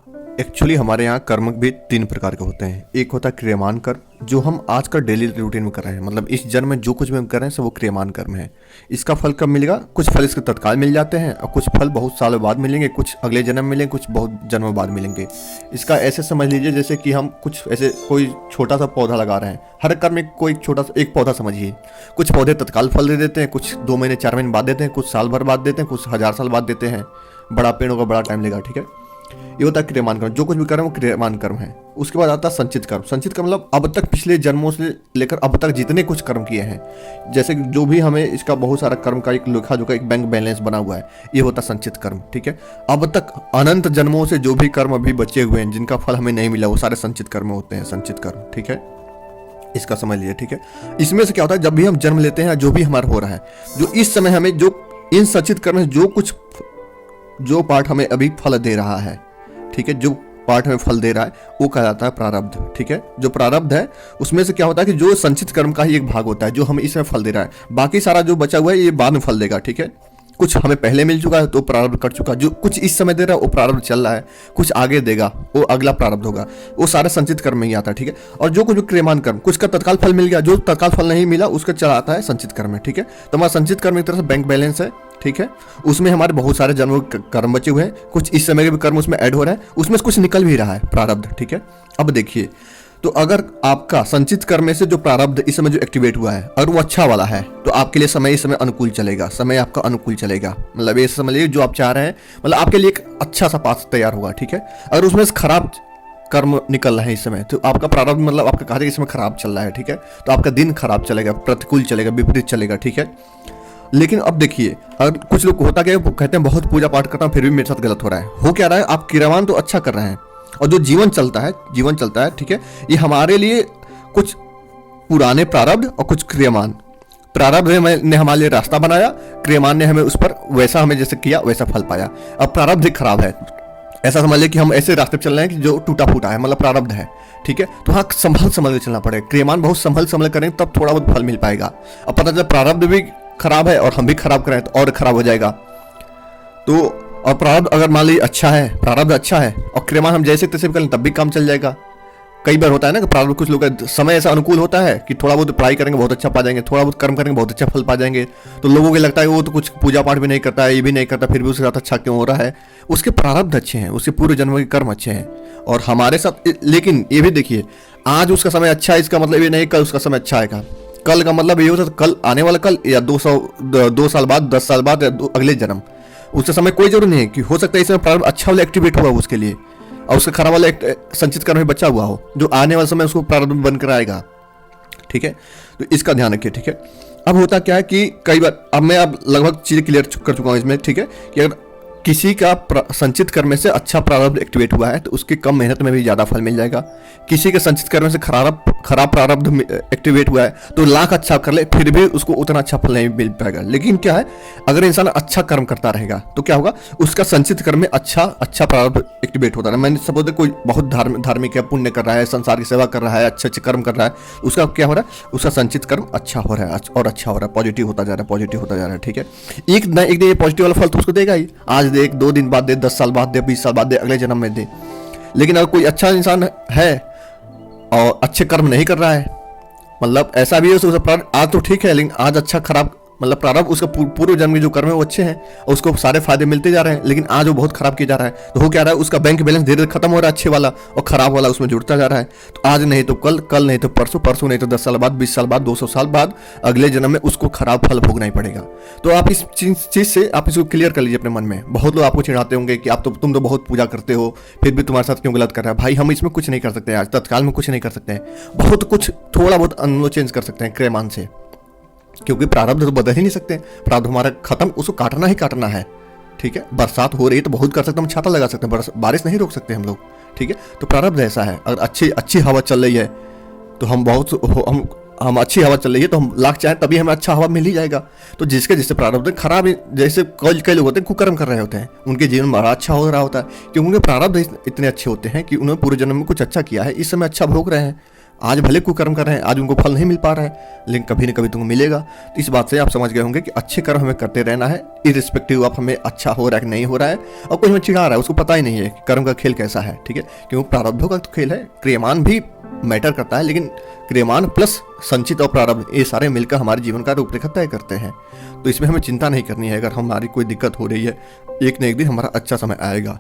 Actually हमारे यहाँ कर्म भी 3 प्रकार के होते हैं। एक होता है क्रियमान कर्म, जो हम आजकल डेली रूटीन में कर रहे हैं, मतलब इस जन्म में जो कुछ भी हम कर रहे हैं सब वो क्रियमान कर्म है। इसका फल कब मिलेगा? कुछ फल इसके तत्काल मिल जाते हैं और कुछ फल बहुत सालों बाद मिलेंगे, कुछ अगले जन्म मिलेंगे, कुछ बहुत जन्मों बाद मिलेंगे। इसका ऐसे समझ लीजिए जैसे कि हम कुछ ऐसे कोई छोटा सा पौधा लगा रहे हैं। हर कर्म में कोई छोटा सा एक पौधा समझिए। कुछ पौधे तत्काल फल दे देते हैं, कुछ 2 महीने 4 महीने बाद देते हैं, कुछ साल भर बाद देते हैं, कुछ 1000 साल बाद देते हैं। बड़ा पेड़ होगा, बड़ा टाइम लेगा, ठीक है। ये होता है क्रियमान कर्म, जो कुछ भी कर्म वो क्रियमान कर्म है। उसके बाद आता है संचित कर्म। संचित कर्म मतलब अब तक पिछले जन्मों से लेकर अब तक जितने कुछ कर्म किए हैं, जैसे कि जो भी हमें इसका बहुत सारा कर्म का एक लेखा जोखा एक बैंक बैलेंस बना हुआ है, ये होता है संचित कर्म, ठीक है। अब तक अनंत जन्मों से जो भी कर्म अभी बचे हुए हैं, जिनका फल हमें नहीं मिला, वो सारे संचित कर्म होते हैं, संचित कर्म, ठीक है। इसका समझ लीजिए, ठीक है। इसमें से क्या होता है, जब भी हम जन्म लेते हैं, जो भी हमारा हो रहा है, जो इस समय हमें जो इन संचित कर्म में जो पार्ट हमें अभी फल दे रहा है, ठीक है, जो पार्ट में फल दे रहा है वो कहा जाता है प्रारब्ध, ठीक है। जो प्रारब्ध है उसमें से क्या होता है कि जो संचित कर्म का ही एक भाग होता है जो हमें इसमें फल दे रहा है, बाकी सारा जो बचा हुआ है ये बाद में फल देगा, ठीक है। कुछ हमें पहले मिल चुका है तो प्रारब्ध कट चुका, जो कुछ इस समय दे रहा है वो प्रारब्ध चल रहा है, कुछ आगे देगा वो अगला प्रारब्ध होगा, वो सारे संचित कर्म में ही आता है, ठीक है। और जो कुछ भी क्रियमान कर्म, कुछ का तत्काल फल मिल गया, जो तत्काल फल नहीं मिला उसका चला आता है संचित कर्म में, ठीक है। तो हमारा संचित कर्म एक तरह से बैंक बैलेंस है, ठीक है। उसमें हमारे बहुत सारे जन्मों के कर्म बचे हुए हैं, कुछ इस समय के भी कर्म उसमें ऐड हो रहा है, उसमें से कुछ निकल भी रहा है प्रारब्ध, ठीक है। अब देखिए, तो अगर आपका संचित कर्म में से जो प्रारब्ध इस समय जो एक्टिवेट हुआ है अगर वो अच्छा वाला है तो आपके लिए समय इस समय अनुकूल चलेगा, समय आपका अनुकूल चलेगा, मतलब ये समझ लीजिए जो आप चाह रहे हैं, मतलब आपके लिए एक अच्छा सा पाथ तैयार होगा, ठीक है। अगर उसमें से खराब कर्म निकल रहा है इस समय तो आपका प्रारब्ध मतलब आपका कहा जाए इस समय खराब चल रहा है, ठीक है। तो आपका दिन खराब चलेगा, प्रतिकूल चलेगा, विपरीत चलेगा, ठीक है। लेकिन अब देखिए, अगर कुछ लोग होता क्या कहते हैं बहुत पूजा पाठ करता हूं फिर भी मेरे साथ गलत हो रहा है, हो क्या रहा है, आप क्रियावान तो अच्छा कर रहे हैं और जो जीवन चलता है, ठीक है, ये हमारे लिए कुछ पुराने प्रारब्ध और कुछ क्रियमान प्रारब्ध ने हमारे लिए रास्ता बनाया, क्रियमान ने हमें उस पर वैसा हमें जैसे किया वैसा फल पाया। अब प्रारब्ध खराब है, ऐसा समझ लें कि हम ऐसे रास्ते पे चल रहे हैं कि जो टूटा फूटा है, मतलब प्रारब्ध है, ठीक है। तो हाँ संभल के चलना पड़ेगा, क्रियमान बहुत संभल करें तब थोड़ा बहुत फल मिल पाएगा। अब पता चला प्रारब्ध भी खराब है और हम भी खराब करें तो और खराब हो जाएगा। तो और प्रारब्ध अगर मान लीजिए अच्छा है, प्रारब्ध अच्छा है और क्रियमान हम जैसे तैसे भी करें तब भी काम चल जाएगा। कई बार होता है ना कि प्रारब्ध कुछ लोग का समय ऐसा अनुकूल होता है कि थोड़ा बहुत पढ़ाई करेंगे बहुत अच्छा पा जाएंगे, थोड़ा बहुत कर्म करेंगे बहुत अच्छा फल पा जाएंगे, तो लोगों को लगता है वो तो कुछ पूजा पाठ भी नहीं करता है, ये भी नहीं करता, फिर भी उसके साथ अच्छा क्यों हो रहा है, उसके प्रारब्ध अच्छे हैं, उसके पूर्व जन्म के कर्म अच्छे हैं। और हमारे साथ लेकिन ये भी देखिए, आज उसका समय अच्छा है इसका मतलब ये नहीं कल उसका समय अच्छा आएगा। कल का मतलब ये होता है कल आने वाला कल या 2 साल बाद, 10 साल बाद या अगले जन्म, उसका समय कोई जरूर नहीं है कि हो सकता है इसमें प्रारब्ध अच्छा वाला एक्टिवेट हुआ उसके लिए और उसका खराब वाला संचित कर्म में बचा हुआ हो जो आने वाले समय उसको प्रारब्ध बनकर आएगा, ठीक है। तो इसका ध्यान रखिए, ठीक है। अब होता क्या है कि कई बार अब मैं लगभग चीजें क्लियर कर चुका हूं इसमें, ठीक है, कि अगर किसी का संचित कर्म से अच्छा प्रारब्ध एक्टिवेट हुआ है तो उसकी कम मेहनत में भी ज्यादा फल मिल जाएगा। किसी के संचित कर्म से खराब प्रारब्ध एक्टिवेट हुआ है तो लाख अच्छा कर ले फिर भी उसको उतना अच्छा फल नहीं मिल पाएगा। लेकिन क्या है, अगर इंसान अच्छा कर्म करता रहेगा तो क्या होगा, उसका संचित कर्म में अच्छा प्रारब्ध एक्टिवेट होता है। मैंने सपोज कोई बहुत धार्मिक है, पुण्य कर रहा है, संसार की सेवा कर रहा है, अच्छे कर्म कर रहा है, उसका क्या हो रहा है, उसका संचित कर्म अच्छा हो रहा है और अच्छा हो रहा है, पॉजिटिव होता जा रहा है, ठीक है। एक दिन ये पॉजिटिव वाला फल तो उसको देगा ही, आज दे, 2 दिन बाद दे, 10 साल बाद दे, 20 साल बाद दे, अगले जन्म में दे। लेकिन अगर कोई अच्छा इंसान है और अच्छे कर्म नहीं कर रहा है, मतलब ऐसा भी है आज तो ठीक है लेकिन आज अच्छा खराब मतलब प्रारब्ध उसका पूर्व जन्म के जो कर्म है वो अच्छे हैं और उसको सारे फायदे मिलते जा रहे हैं, लेकिन आज वो बहुत खराब किया जा रहा है। तो हो क्या रहा है, उसका बैंक बैलेंस धीरे धीरे खत्म हो रहा है, अच्छे वाला और खराब वाला उसमें जुड़ता जा रहा है। तो आज नहीं तो कल, कल नहीं तो परसों, परसों नहीं तो 10 साल बाद, 20 साल बाद, 200 साल बाद अगले जन्म में उसको खराब फल भोगना ही पड़ेगा। तो आप इस चीज से आप इसको क्लियर कर लीजिए अपने मन में। बहुत लोग आपको चिढ़ाते होंगे कि आप तो तुम तो बहुत पूजा करते हो फिर भी तुम्हारे साथ क्यों गलत कर रहा है। भाई हम इसमें कुछ नहीं कर सकते, आज तत्काल में कुछ नहीं कर सकते हैं, बहुत कुछ थोड़ा बहुत अनुलोम चेंज कर सकते हैं क्रियमान से, क्योंकि प्रारब्ध तो बदल ही नहीं सकते। प्रारब्ध हमारा खत्म, उसको काटना ही काटना है, ठीक है। बरसात हो रही है तो बहुत कर सकते हैं, हम छाता लगा सकते हैं, बारिश नहीं रोक सकते हम लोग, ठीक है। तो प्रारब्ध ऐसा है, अगर अच्छी हवा चल रही है तो हम अच्छी हवा चल रही है तो हम लाख चाहे तभी हमें अच्छा हवा मिल ही जाएगा। तो जिसके प्रारब्ध खराब है, जैसे कई लोग होते हैं कुकर्म कर रहे होते हैं, उनके जीवन में बड़ा अच्छा हो रहा होता है क्योंकि उनके प्रारब्ध इतने अच्छे होते हैं कि उन्होंने पूरे जन्म में कुछ अच्छा किया है, इस समय अच्छा भोग रहे हैं आज भले कुकर्म कर रहे हैं, आज उनको फल नहीं मिल पा रहा है, लेकिन कभी न कभी तुमको मिलेगा। तो इस बात से आप समझ गए होंगे कि अच्छे कर्म हमें करते रहना है, इरिस्पेक्टिव ऑफ हमें अच्छा हो रहा है कि नहीं हो रहा है। और कोई हमें चिढ़ा रहा है, उसको पता ही नहीं है कि कर्म का खेल कैसा है, ठीक है, क्योंकि प्रारब्धों का तो खेल है। क्रियमान भी मैटर करता है, लेकिन क्रियमान प्लस संचित और प्रारब्ध ये सारे मिलकर हमारे जीवन का रूपरेखा तय करते हैं। तो इसमें हमें चिंता नहीं करनी है। अगर हमारी कोई दिक्कत हो रही है, एक न एक दिन हमारा अच्छा समय आएगा।